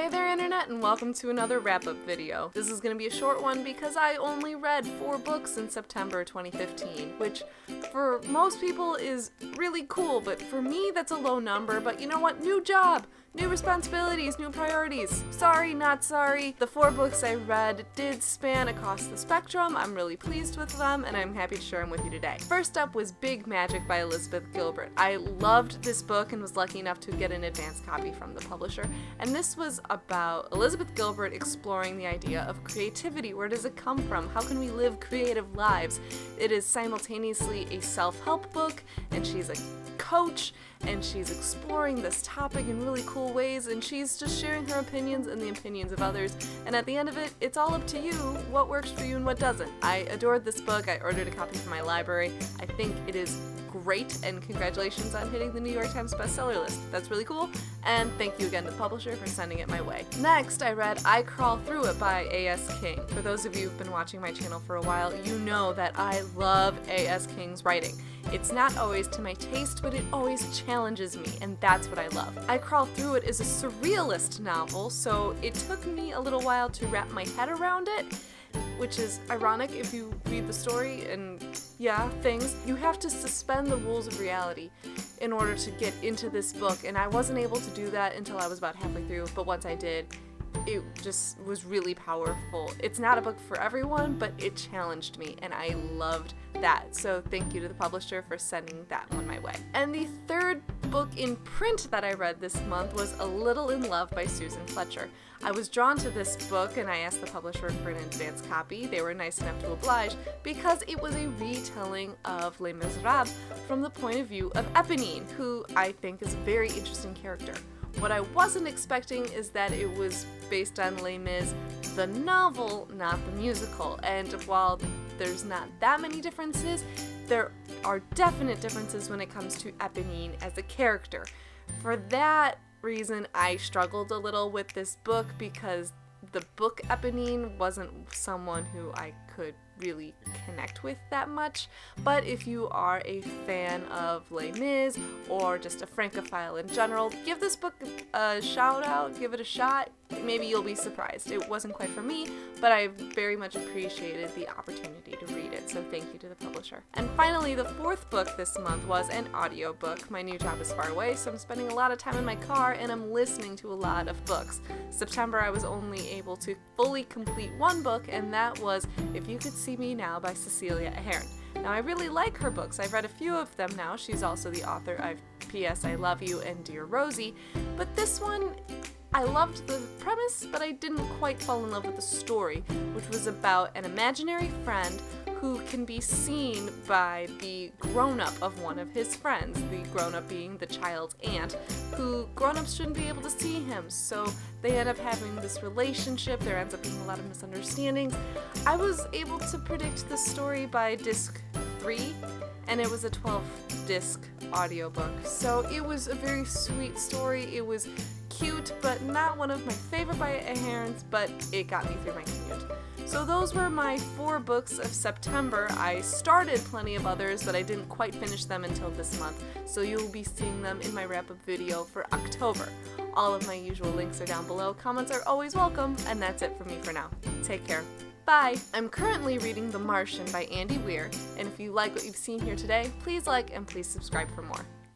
Hey there internet, and welcome to another wrap-up video. This is going to be a short one because I only read 4 books in September 2015, which for most people is really cool, but for me that's a low number. But you know what? New job! New responsibilities, new priorities. Sorry, not sorry. The 4 books I read did span across the spectrum. I'm really pleased with them, and I'm happy to share them with you today. First up was Big Magic by Elizabeth Gilbert. I loved this book and was lucky enough to get an advance copy from the publisher. And this was about Elizabeth Gilbert exploring the idea of creativity. Where does it come from? How can we live creative lives? It is simultaneously a self-help book, and she's a coach, and she's exploring this topic in really cool ways, and she's just sharing her opinions and the opinions of others, and at the end of it, it's all up to you what works for you and what doesn't. I adored this book. I ordered a copy from my library. I think it is great, and congratulations on hitting the New York Times bestseller list. That's really cool, and thank you again to the publisher for sending it my way. Next, I read I Crawl Through It by A.S. King. For those of you who've been watching my channel for a while, you know that I love A.S. King's writing. It's not always to my taste, but it always challenges me, and that's what I love. I Crawl Through It is a surrealist novel, so it took me a little while to wrap my head around it, which is ironic if you read the story and things. You have to suspend the rules of reality in order to get into this book, and I wasn't able to do that until I was about halfway through, but once I did, it just was really powerful. It's not a book for everyone, but it challenged me, and I loved that. So thank you to the publisher for sending that one my way. And the third book in print that I read this month was A Little in Love by Susan Fletcher. I was drawn to this book, and I asked the publisher for an advance copy. They were nice enough to oblige because it was a retelling of Les Miserables from the point of view of Eponine, who I think is a very interesting character. What I wasn't expecting is that it was based on Les Mis, the novel, not the musical. And while there's not that many differences, there are definite differences when it comes to Eponine as a character. For that reason, I struggled a little with this book because the book Eponine wasn't someone who I could really connect with that much. But if you are a fan of Les Mis or just a Francophile in general, give this book a shout out, give it a shot. Maybe you'll be surprised. It wasn't quite for me, but I very much appreciated the opportunity to read it, so thank you to the publisher. And finally, the 4th book this month was an audiobook. My new job is far away, so I'm spending a lot of time in my car and I'm listening to a lot of books. September, I was only able to fully complete 1 book, and that was If You Could See Me Now by Cecilia Ahern. Now, I really like her books. I've read a few of them now. She's also the author of P.S. I Love You and Dear Rosie, but this one, I loved the premise, but I didn't quite fall in love with the story, which was about an imaginary friend who can be seen by the grown-up of one of his friends, the grown-up being the child's aunt, who grown-ups shouldn't be able to see him, so they end up having this relationship. There ends up being a lot of misunderstandings. I was able to predict the story by disc 3, and it was a 12-disc audiobook, so it was a very sweet story. It was cute, but not one of my favorite by Ahern's, but it got me through my commute. So those were my 4 books of September. I started plenty of others, but I didn't quite finish them until this month, so you'll be seeing them in my wrap-up video for October. All of my usual links are down below. Comments are always welcome, and that's it for me for now. Take care. Bye! I'm currently reading The Martian by Andy Weir, and if you like what you've seen here today, please like and please subscribe for more.